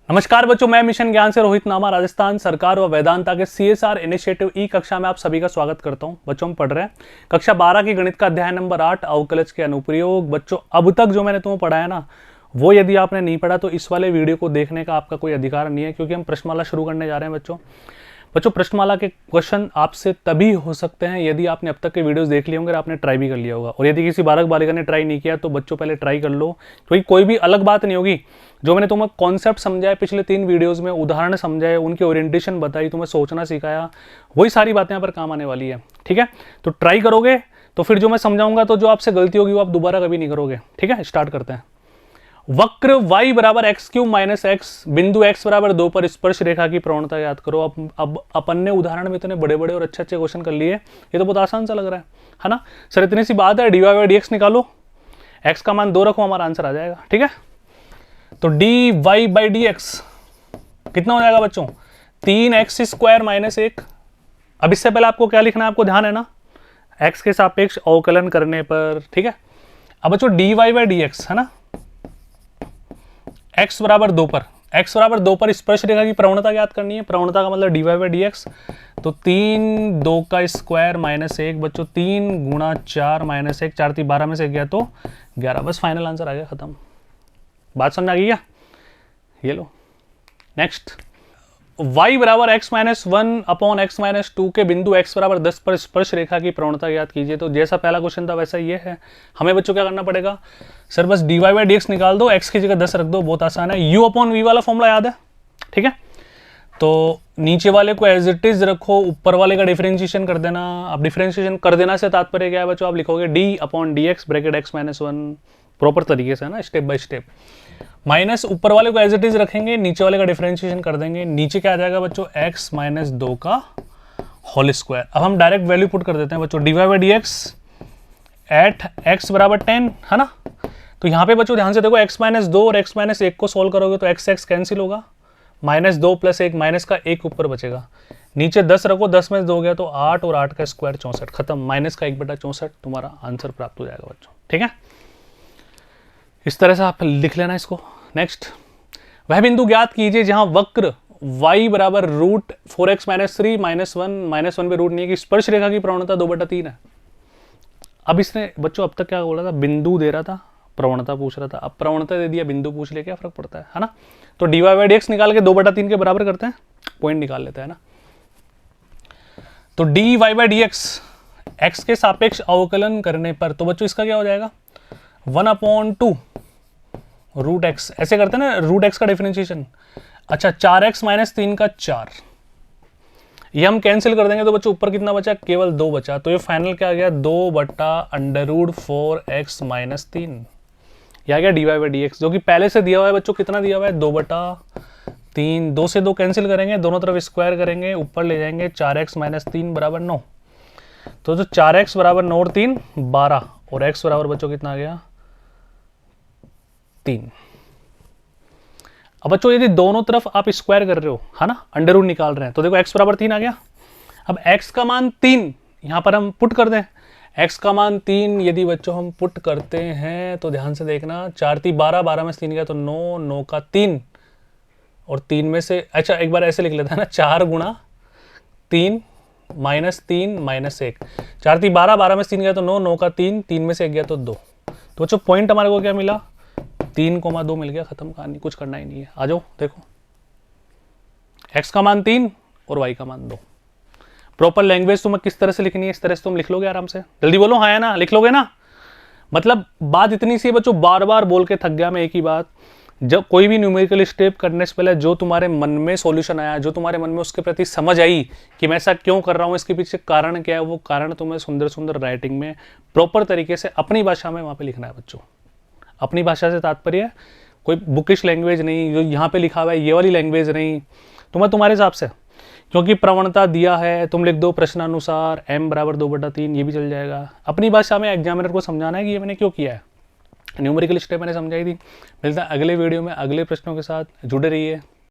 नमस्कार बच्चों, मैं मिशन ज्ञान से रोहित नामा राजस्थान सरकार व वेदांता के सीएसआर इनिशिएटिव ई कक्षा में आप सभी का स्वागत करता हूं। बच्चों हम पढ़ रहे हैं कक्षा 12 की गणित का अध्याय नंबर 8 अवकलज के अनुप्रयोग। बच्चों अब तक जो मैंने तुम्हें पढ़ाया ना, वो यदि आपने नहीं पढ़ा तो इस वाले वीडियो को देखने का आपका कोई अधिकार नहीं है, क्योंकि हम प्रश्नमाला शुरू करने जा रहे हैं। बच्चों प्रश्नमाला के क्वेश्चन आपसे तभी हो सकते हैं यदि आपने अब तक के वीडियोस देख लिए होंगे और आपने ट्राई भी कर लिया होगा। और यदि किसी बालक बालिका ने ट्राई नहीं किया तो बच्चों पहले ट्राई कर लो, क्योंकि कोई भी अलग बात नहीं होगी। जो मैंने तुम्हें कॉन्सेप्ट समझाया पिछले 3 वीडियोस में, उदाहरण समझाए, उनकी ओरिएंटेशन बताई, तुम्हें सोचना सिखाया, वही सारी बातें यहाँ पर काम आने वाली है। ठीक है, तो ट्राई करोगे तो फिर जो मैं समझाऊंगा तो जो आपसे गलती होगी वो आप दोबारा कभी नहीं करोगे। ठीक है, स्टार्ट करते हैं। वक्र y बराबर एक्स क्यूब माइनस एक्स बिंदु x बराबर 2 पर स्पर्श रेखा की प्रवणता याद करो। अब अपन ने उदाहरण में इतने बड़े बड़े और अच्छे अच्छे क्वेश्चन कर लिए, ये तो बहुत आसान सा लग रहा है ना सर? इतनी सी बात है, dy बाई dx निकालो, x का मान 2 रखो, हमारा आंसर आ जाएगा। ठीक है, तो dy बाई dx कितना हो जाएगा बच्चों? 3x square minus 1। अब इससे पहले आपको क्या लिखना है, आपको ध्यान है ना, x के सापेक्ष अवकलन करने पर। ठीक है, अब बच्चों dy बाई dx है ना, x बराबर 2 पर स्पर्श रेखा की प्रवणता याद करनी है। प्रवणता का मतलब dy बाई dx, तो 3 2 का स्क्वायर माइनस 1। बच्चों 3 गुणा 4 माइनस 1, 4 3 12 में से गया तो 11। बस फाइनल आंसर आ गया, खत्म। बात समझ आ गई क्या? ये लो नेक्स्ट। y बराबर x minus 1 upon x minus 2 के बिंदु x बराबर 10 पर स्पर्श रेखा की प्रवणता याद कीजिए। तो जैसा पहला क्वेश्चन था वैसा ये है। हमें बच्चों क्या करना पड़ेगा सर? बस dy बाई dx निकाल दो, x की जगह 10 रख दो, बहुत आसान है। u अपॉन v वाला फॉर्मूला याद है? ठीक है, तो नीचे वाले को एज इट इज रखो, ऊपर वाले का डिफरेंशिएशन कर देना। अब डिफरेंशिएशन कर देना से तात्पर्य क्या है बच्चों? आप लिखोगे d upon dx bracket x minus 1, proper तरीके से है ना, स्टेप बाय स्टेप। माइनस ऊपर वाले को एज इट इज रखेंगे, नीचे वाले का डिफरेंशिएशन कर देंगे। नीचे क्या आ जाएगा बच्चों? x माइनस 2 का होल स्क्वायर। अब हम डायरेक्ट वैल्यू पुट कर देते हैं बच्चों, dy by dx at x बराबर 10 है ना। तो यहाँ पे बच्चों ध्यान से देखो, x माइनस 2 और x माइनस 1 को सोल्व करोगे तो x कैंसिल होगा, माइनस 2 प्लस 1, माइनस का 1 ऊपर बचेगा। नीचे 10 रखो, 10 में 2 गया तो 8 और 8 का स्क्वायर 64, खत्म। माइनस का 1/64 तुम्हारा आंसर प्राप्त हो जाएगा बच्चों। ठीक है, इस तरह से आप लिख लेना इसको। नेक्स्ट, वह बिंदु ज्ञात कीजिए जहां वक्र y बराबर रूट 4x माइनस 3 माइनस 1 पे रूट नहीं है कि स्पर्श रेखा की प्रवणता 2/3 है। अब इसने बच्चों अब तक क्या बोला था? बिंदु दे रहा था, प्रवणता पूछ रहा था। अब प्रवणता दे दिया, बिंदु पूछ ले, क्या फर्क पड़ता है ना? तो dy बाई dx निकाल के 2/3 के बराबर करते हैं, पॉइंट निकाल लेते हैं ना। तो dy बाई dx x के सापेक्ष अवकलन करने पर, तो बच्चों इसका क्या हो जाएगा? 1/2 रूट एक्स, ऐसे करते हैं ना रूट एक्स का डिफरेंशिएशन। अच्छा 4x माइनस 3 का 4, ये हम कैंसिल कर देंगे तो बच्चों ऊपर कितना बचा? केवल 2 बचा। तो ये फाइनल क्या आ गया? 2/√4x minus 3। यह आ गया dy बाई dx, जो कि पहले से दिया हुआ है बच्चों। कितना दिया हुआ है? 2/3। 2 से 2 कैंसिल करेंगे, दोनों तरफ स्क्वायर करेंगे, ऊपर ले जाएंगे। 4x माइनस 3 बराबर 9। तो जो 4x बराबर 9 और 3 12, और x बराबर बच्चों कितना आ गया? 3। अब बच्चों यदि दोनों तरफ आप स्क्वायर कर रहे हो है ना, अंडर रूट निकाल रहे हैं, तो देखो x बराबर 3 आ गया। अब x का मान 3 यहां पर हम पुट कर दें। x का मान 3 यदि बच्चों हम पुट करते हैं तो ध्यान से देखना, 4 3 12, 12 में से 3 गया तो 9, 9 का 3 और 3 में से, अच्छा एक बार ऐसे लिख लेता है ना, 4 गुणा 3 माइनस 3 माइनस 1, 4 3 12, 12 में से 3 गया तो 9, 9 का 3, 3 में से 1 गया तो 2। तो बच्चों पॉइंट हमारे को क्या मिला? 3,2 मिल गया, खत्म कहानी, कुछ करना ही नहीं है। आ जाओ देखो, x का मान 3 और y का मान 2। प्रॉपर लैंग्वेज तुम्हें किस तरह से लिखनी है, इस तरह से तुम लिख लोगे आराम से। जल्दी बोलो, हाँ है ना, लिख लोगे ना? मतलब बात इतनी सी बच्चों, बार बार बोल के थक गया मैं एक ही बात। जब कोई भी न्यूमेरिकल स्टेप करने से पहले जो तुम्हारे मन में सॉल्यूशन आया, जो तुम्हारे मन में उसके प्रति समझ आई कि मैं ऐसा क्यों कर रहा हूँ, इसके पीछे कारण क्या है, वो कारण तुम्हें सुंदर सुंदर राइटिंग में प्रॉपर तरीके से अपनी भाषा में वहाँ पे लिखना है बच्चों। अपनी भाषा से तात्पर्य कोई बुकिश लैंग्वेज नहीं, जो यहाँ पे लिखा हुआ है ये वाली लैंग्वेज नहीं, तुम्हें तुम्हारे हिसाब से, क्योंकि प्रवणता दिया है, तुम लिख दो प्रश्नानुसार m बराबर 2/3, ये भी चल जाएगा। अपनी भाषा में एग्जामिनर को समझाना है कि ये मैंने क्यों किया है। न्यूमेरिकल स्टेप मैंने समझाई थी। मिलता है अगले वीडियो में अगले प्रश्नों के साथ, जुड़े रहिए।